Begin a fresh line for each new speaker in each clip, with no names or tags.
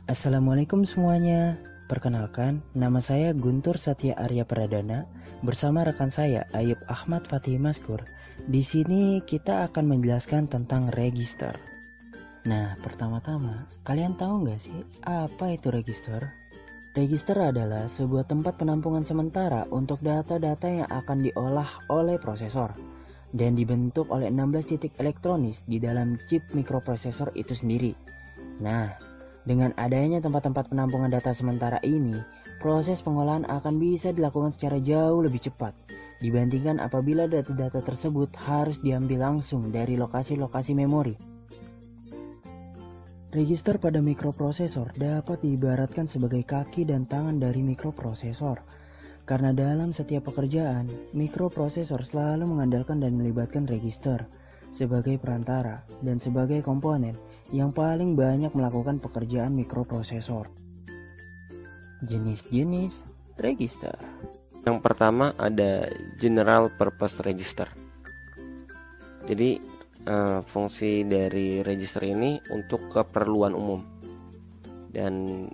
Assalamualaikum semuanya. Perkenalkan, nama saya Guntur Satya Arya Pradana bersama rekan saya Ayub Ahmad Fatih Maskur. Di sini kita akan menjelaskan tentang register. Nah, pertama-tama, kalian tahu nggak sih apa itu register? Register adalah sebuah tempat penampungan sementara untuk data-data yang akan diolah oleh prosesor dan dibentuk oleh 16 titik elektronis di dalam chip mikroprosesor itu sendiri. Nah, dengan adanya tempat-tempat penampungan data sementara ini, proses pengolahan akan bisa dilakukan secara jauh lebih cepat dibandingkan apabila data-data tersebut harus diambil langsung dari lokasi-lokasi memori. Register pada mikroprosesor dapat diibaratkan sebagai kaki dan tangan dari mikroprosesor. Karena dalam setiap pekerjaan, mikroprosesor selalu mengandalkan dan melibatkan register sebagai perantara dan sebagai komponen yang paling banyak melakukan pekerjaan mikroprosesor. Jenis-jenis register.
Yang pertama ada General Purpose Register. Jadi fungsi dari register ini untuk keperluan umum. Dan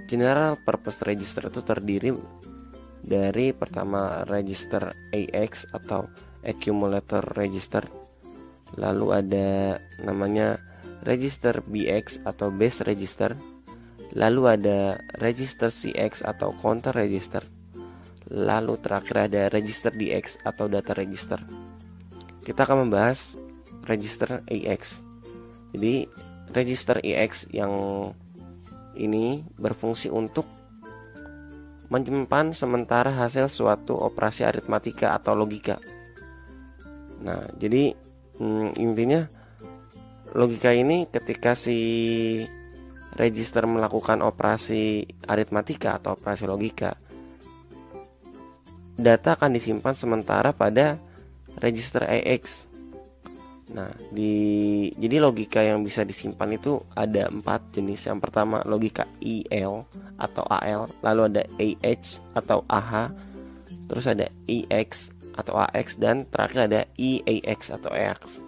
General Purpose Register itu terdiri dari pertama register AX atau Accumulator Register. Lalu ada namanya register BX atau Base Register. Lalu ada register CX atau Counter Register. Lalu terakhir ada register DX atau Data Register. Kita akan membahas register AX. Jadi register AX yang ini berfungsi untuk menyimpan sementara hasil suatu operasi aritmatika atau logika. Nah, jadi intinya logika ini ketika si register melakukan operasi aritmatika atau operasi logika, data akan disimpan sementara pada register AX. Nah, jadi logika yang bisa disimpan itu ada 4 jenis. Yang pertama logika IL atau AL, lalu ada AH atau AH, terus ada EX atau AX, dan terakhir ada EAX atau EX.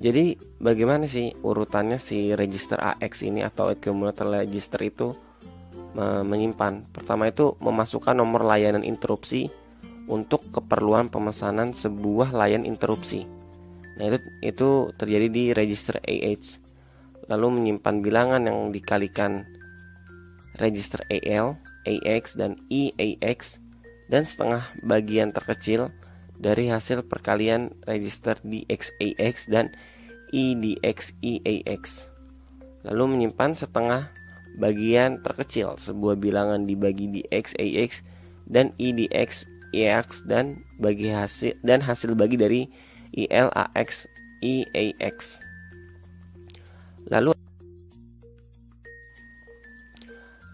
Jadi bagaimana sih urutannya si register AX ini atau accumulator register itu menyimpan? Pertama itu memasukkan nomor layanan interupsi untuk keperluan pemesanan sebuah layan interupsi. Nah, itu terjadi di register AH. Lalu menyimpan bilangan yang dikalikan register AL, AX, dan EAX, dan setengah bagian terkecil dari hasil perkalian register DXAX dan EDXEAX. Lalu menyimpan setengah bagian terkecil sebuah bilangan dibagi DXAX dan EDXAX dan hasil bagi dari ELAX EAX. Lalu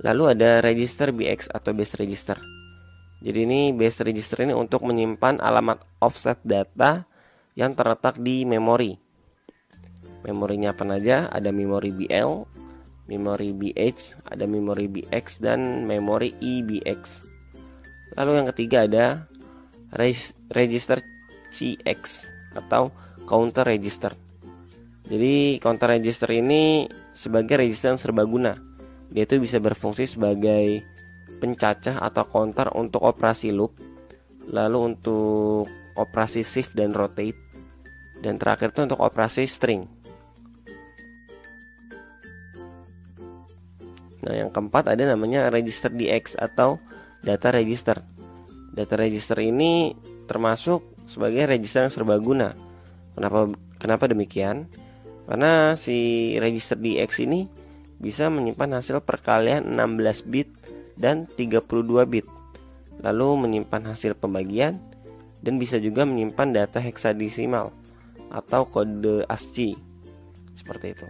ada register BX atau base register. Jadi ini base register ini untuk menyimpan alamat offset data yang terletak di memori. Memorinya apa saja? Ada memori BL, memori BH, ada memori BX, dan memori EBX. Lalu yang ketiga ada register CX atau counter register. Jadi counter register ini sebagai register yang serbaguna. Dia itu bisa berfungsi sebagai pencacah atau counter untuk operasi loop, lalu untuk operasi shift dan rotate, dan terakhir itu untuk operasi string. Nah, yang keempat ada namanya register DX atau data register. Data register ini termasuk sebagai register yang serbaguna. Kenapa demikian? Karena si register DX ini bisa menyimpan hasil perkalian 16 bit dan 32 bit, lalu menyimpan hasil pembagian, dan bisa juga menyimpan data heksadesimal atau kode ASCII seperti itu.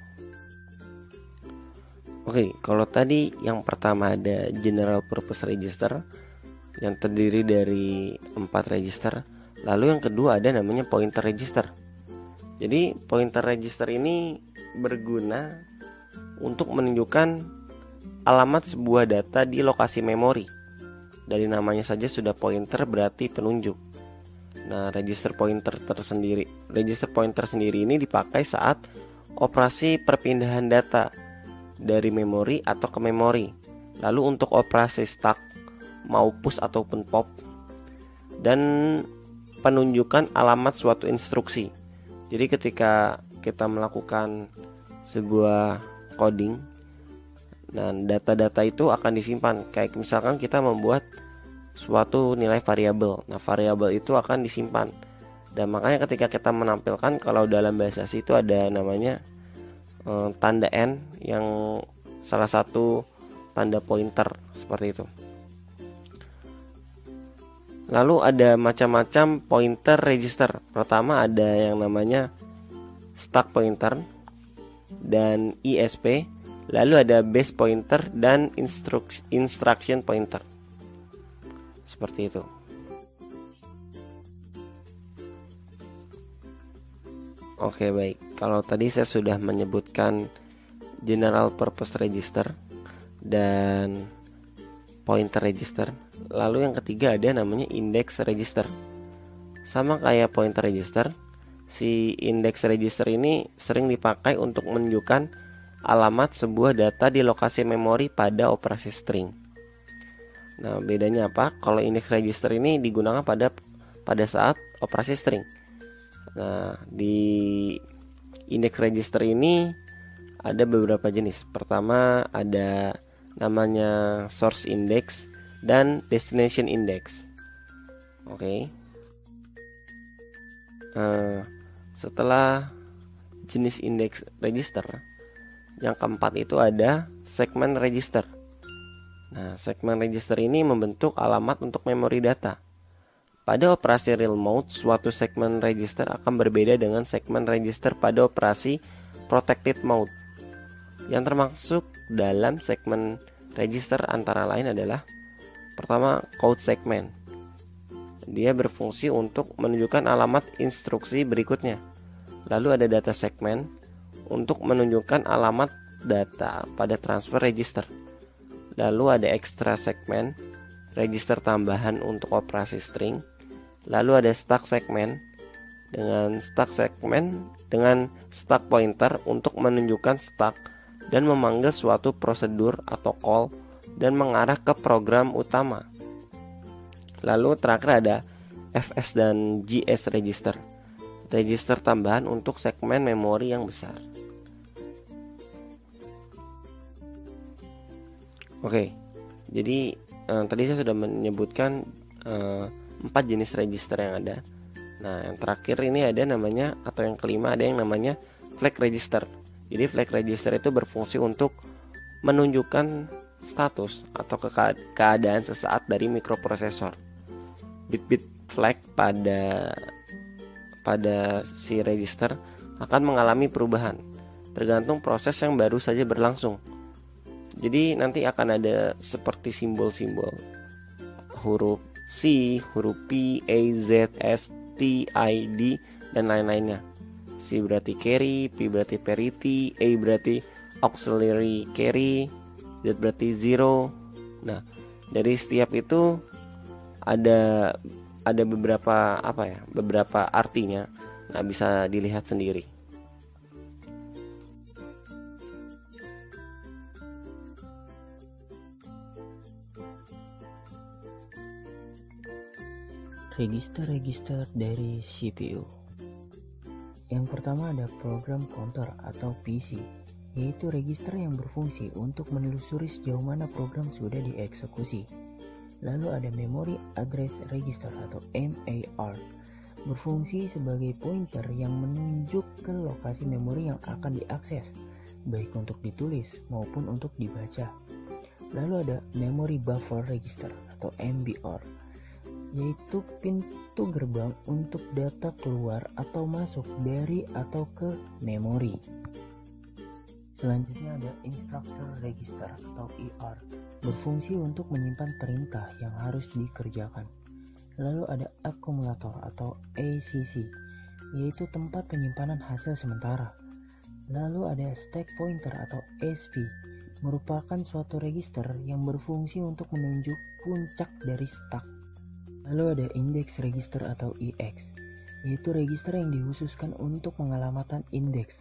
Oke, kalau tadi yang pertama ada General Purpose Register yang terdiri dari 4 register, lalu yang kedua ada namanya Pointer Register. Jadi Pointer Register ini berguna untuk menunjukkan alamat sebuah data di lokasi memori. Dari namanya saja sudah pointer berarti penunjuk. Nah, register pointer sendiri ini dipakai saat operasi perpindahan data dari memori atau ke memori. Lalu untuk operasi stack, mau push ataupun pop, dan penunjukan alamat suatu instruksi. Jadi ketika kita melakukan sebuah coding, nah data-data itu akan disimpan. Kayak misalkan kita membuat suatu nilai variabel. Nah, variabel itu akan disimpan. Dan makanya ketika kita menampilkan, kalau dalam bahasa C itu ada namanya tanda N, yang salah satu tanda pointer seperti itu. Lalu ada macam-macam pointer register. Pertama ada yang namanya stack pointer dan ISP. Lalu ada base pointer dan instruction pointer. Seperti itu. Oke, baik. Kalau tadi saya sudah menyebutkan general purpose register dan pointer register. Lalu yang ketiga ada namanya index register. Sama kayak pointer register, si index register ini sering dipakai untuk menunjukkan alamat sebuah data di lokasi memori pada operasi string. Nah, bedanya apa? Kalau index register ini digunakan pada saat operasi string. Nah, di index register ini ada beberapa jenis. Pertama ada namanya source index dan destination index. Oke. Setelah jenis index register, yang keempat itu ada segment register. Nah, segment register ini membentuk alamat untuk memori data. Pada operasi real mode, suatu segment register akan berbeda dengan segment register pada operasi protected mode. Yang termasuk dalam segment register antara lain adalah pertama, code segment. Dia berfungsi untuk menunjukkan alamat instruksi berikutnya. Lalu ada data segment untuk menunjukkan alamat data pada transfer register. Lalu ada extra segment, register tambahan untuk operasi string. Lalu ada stack segment dengan stack pointer untuk menunjukkan stack dan memanggil suatu prosedur atau call dan mengarah ke program utama. Lalu terakhir ada FS dan GS register, register tambahan untuk segmen memori yang besar. Oke, jadi tadi saya sudah menyebutkan 4 jenis register yang ada. Nah, yang terakhir ini ada namanya, atau yang kelima ada yang namanya flag register. Jadi flag register itu berfungsi untuk menunjukkan status atau keadaan sesaat dari mikroprosesor. Bit-bit flag pada si register akan mengalami perubahan tergantung proses yang baru saja berlangsung. Jadi nanti akan ada seperti simbol-simbol huruf C, huruf P, A, Z, S, T, I, D, dan lain-lainnya. C berarti carry, P berarti parity, A berarti auxiliary carry, Z berarti zero. Nah, dari setiap itu ada beberapa artinya. Nah, bisa dilihat sendiri.
Register-register dari CPU. Yang pertama ada program counter atau PC, yaitu register yang berfungsi untuk menelusuri sejauh mana program sudah dieksekusi. Lalu ada memory address register atau MAR, berfungsi sebagai pointer yang menunjuk ke lokasi memori yang akan diakses, baik untuk ditulis maupun untuk dibaca. Lalu ada memory buffer register atau MBR, yaitu pintu gerbang untuk data keluar atau masuk dari atau ke memori. Selanjutnya ada instructor register atau IR, berfungsi untuk menyimpan perintah yang harus dikerjakan. Lalu ada akumulator atau ACC, yaitu tempat penyimpanan hasil sementara. Lalu ada stack pointer atau SP, merupakan suatu register yang berfungsi untuk menunjuk puncak dari stack. Lalu ada index register atau IX, yaitu register yang dikhususkan untuk pengalamatan indeks.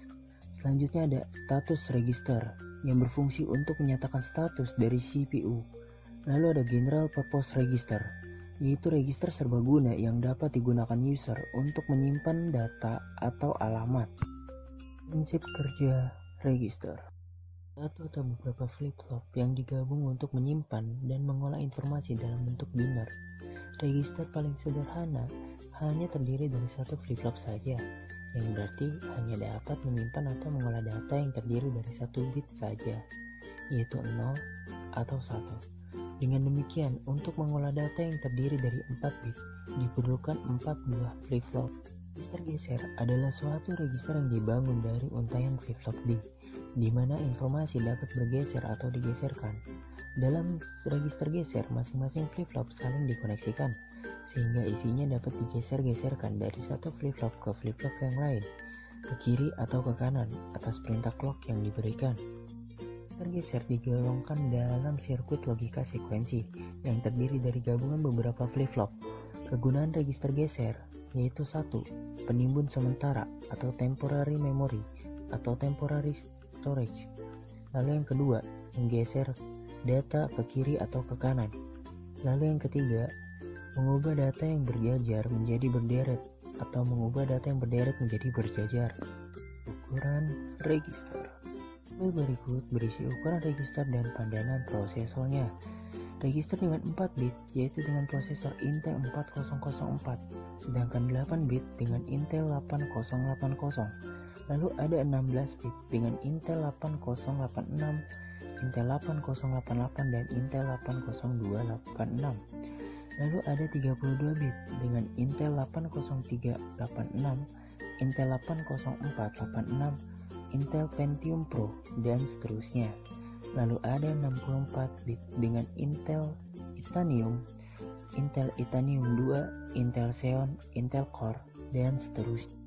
Selanjutnya ada status register yang berfungsi untuk menyatakan status dari CPU. Lalu ada general purpose register, yaitu register serbaguna yang dapat digunakan user untuk menyimpan data atau alamat. Prinsip kerja register: satu atau beberapa flip-flop yang digabung untuk menyimpan dan mengolah informasi dalam bentuk biner. Register paling sederhana hanya terdiri dari satu flip-flop saja, yang berarti hanya dapat menyimpan atau mengolah data yang terdiri dari satu bit saja, yaitu 0 atau 1. Dengan demikian, untuk mengolah data yang terdiri dari 4 bit, diperlukan 4 buah flip-flop. Register geser adalah suatu register yang dibangun dari untaian flip-flop D, di mana informasi dapat bergeser atau digeserkan. Dalam register geser, masing-masing flip-flop saling dikoneksikan, sehingga isinya dapat digeser-geserkan dari satu flip-flop ke flip-flop yang lain, ke kiri atau ke kanan, atas perintah clock yang diberikan. Register geser digolongkan dalam sirkuit logika sekuensi yang terdiri dari gabungan beberapa flip-flop. Kegunaan register geser yaitu 1. Penimbun sementara atau temporary memory atau temporary storage. Lalu yang kedua, menggeser data ke kiri atau ke kanan. Lalu yang ketiga, mengubah data yang berjajar menjadi berderet atau mengubah data yang berderet menjadi berjajar. Ukuran register. Tabel berikut berisi ukuran register dan padanan prosesornya. Register dengan 4 bit yaitu dengan prosesor Intel 4004, sedangkan 8 bit dengan Intel 8080. Lalu ada 16 bit dengan Intel 8086, Intel 8088 dan Intel 80286. Lalu ada 32 bit dengan Intel 80386, Intel 80486, Intel Pentium Pro dan seterusnya. Lalu ada 64 bit dengan Intel Itanium, Intel Itanium 2, Intel Xeon, Intel Core dan seterusnya.